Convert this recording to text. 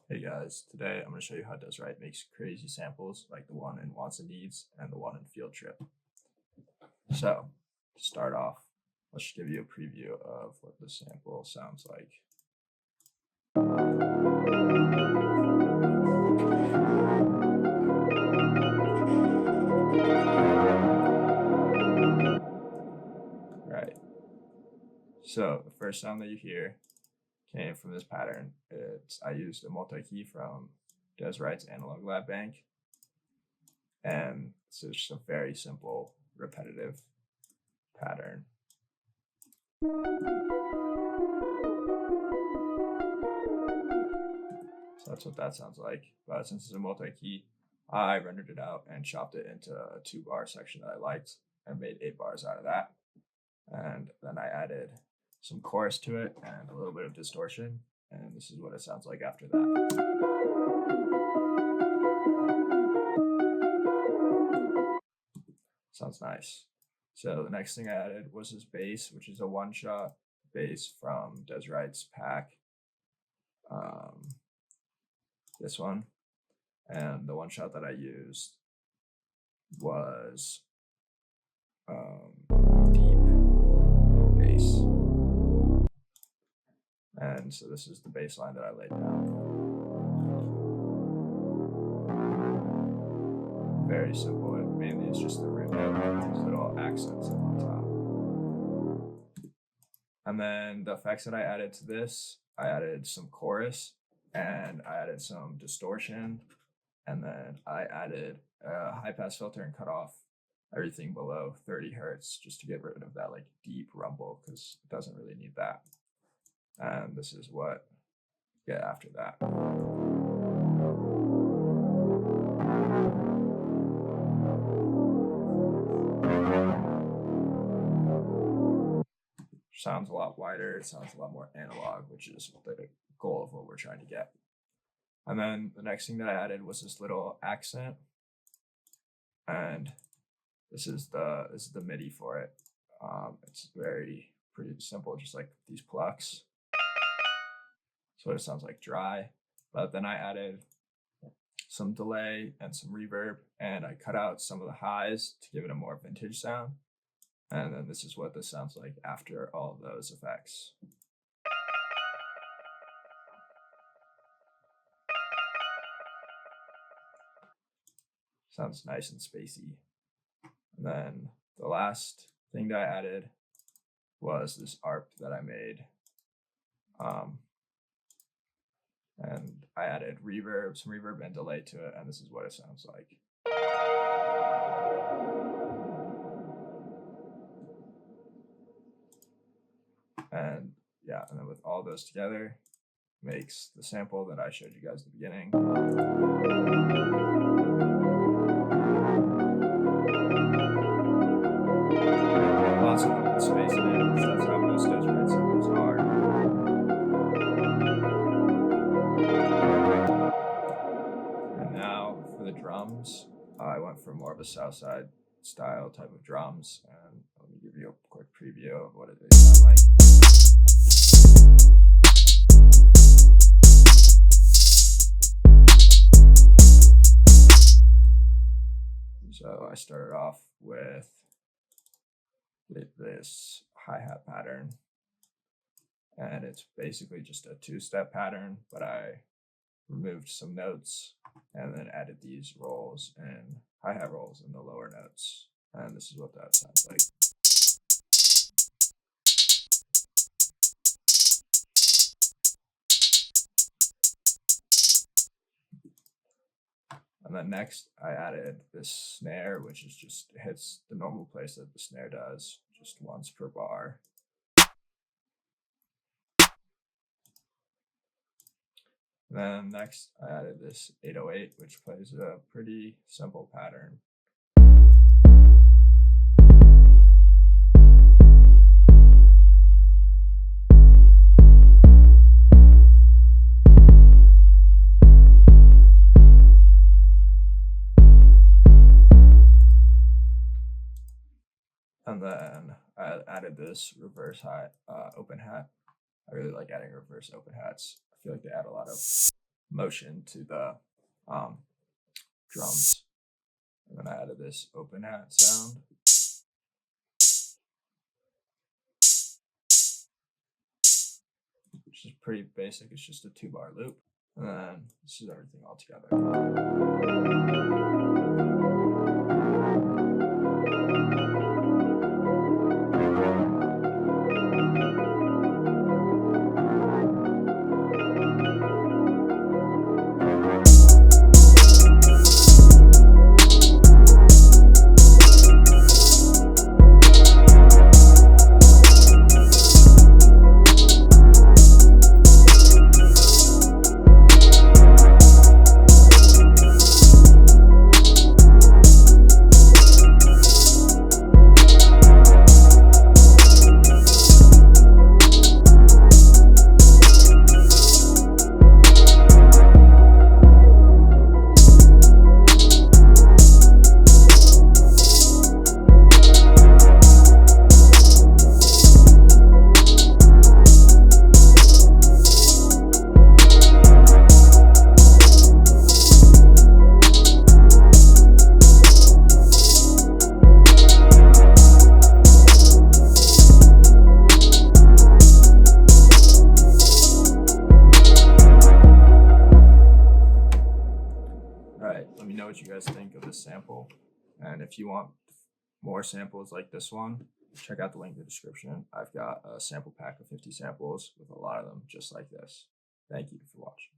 Hey guys, today I'm going to show you how Dez Wright makes crazy samples like the one in Wants and Needs and the one in Field Trip. So, to start off, let's just give you a preview of what the sample sounds like. Right. So, the first sound that you hear came from this pattern. I used a multi-key from Dez Wright's Analog Lab Bank. And it's just a very simple, repetitive pattern. So that's what that sounds like. But since it's a multi-key, I rendered it out and chopped it into a 2-bar section that I liked and made 8 bars out of that. And then I added some chorus to it and a little bit of distortion. And this is what it sounds like after that. Sounds nice. So the next thing I added was this bass, which is a one-shot bass from Dez Wright's pack. This one. And the one shot that I used was deep bass. And so this is the bass line that I laid down. Very simple. It mainly is just the root note and these little accents on top. And then the effects that I added to this, I added some chorus and I added some distortion. And then I added a high pass filter and cut off everything below 30 hertz just to get rid of that like deep rumble because it doesn't really need that. And this is what you get after that. Sounds a lot wider. It sounds a lot more analog, which is the goal of what we're trying to get. And then the next thing that I added was this little accent, and this is the MIDI for it. It's pretty simple, just like these plucks. So it sounds like dry, but then I added some delay and some reverb, and I cut out some of the highs to give it a more vintage sound. And then this is what this sounds like after all of those effects. Sounds nice and spacey. And then the last thing that I added was this ARP that I made. And I added some reverb and delay to it, and this is what it sounds like. And yeah, and then with all those together, makes the sample that I showed you guys at the beginning. Lots of open space in it, so that's how most Dez Wright samples are. And now for the drums, I went for more of a Southside style type of drums, and let me give you a quick preview of what it sound like. So I started off with this hi-hat pattern, and it's basically just a 2-step pattern, but I removed some notes and then added these rolls and hi-hat rolls in the lower notes, and this is what that sounds like. And then next I added this snare, which is just hits the normal place that the snare does, just once per bar. And then next I added this 808, which plays a pretty simple pattern. And then I added this reverse open hat. I really like adding reverse open hats. I feel like they add a lot of motion to the drums. And then I added this open hat sound. Which is pretty basic. It's just a 2-bar loop. And then this is everything all together. Alright, let me know what you guys think of this sample. And if you want more samples like this one, check out the link in the description. I've got a sample pack of 50 samples with a lot of them just like this. Thank you for watching.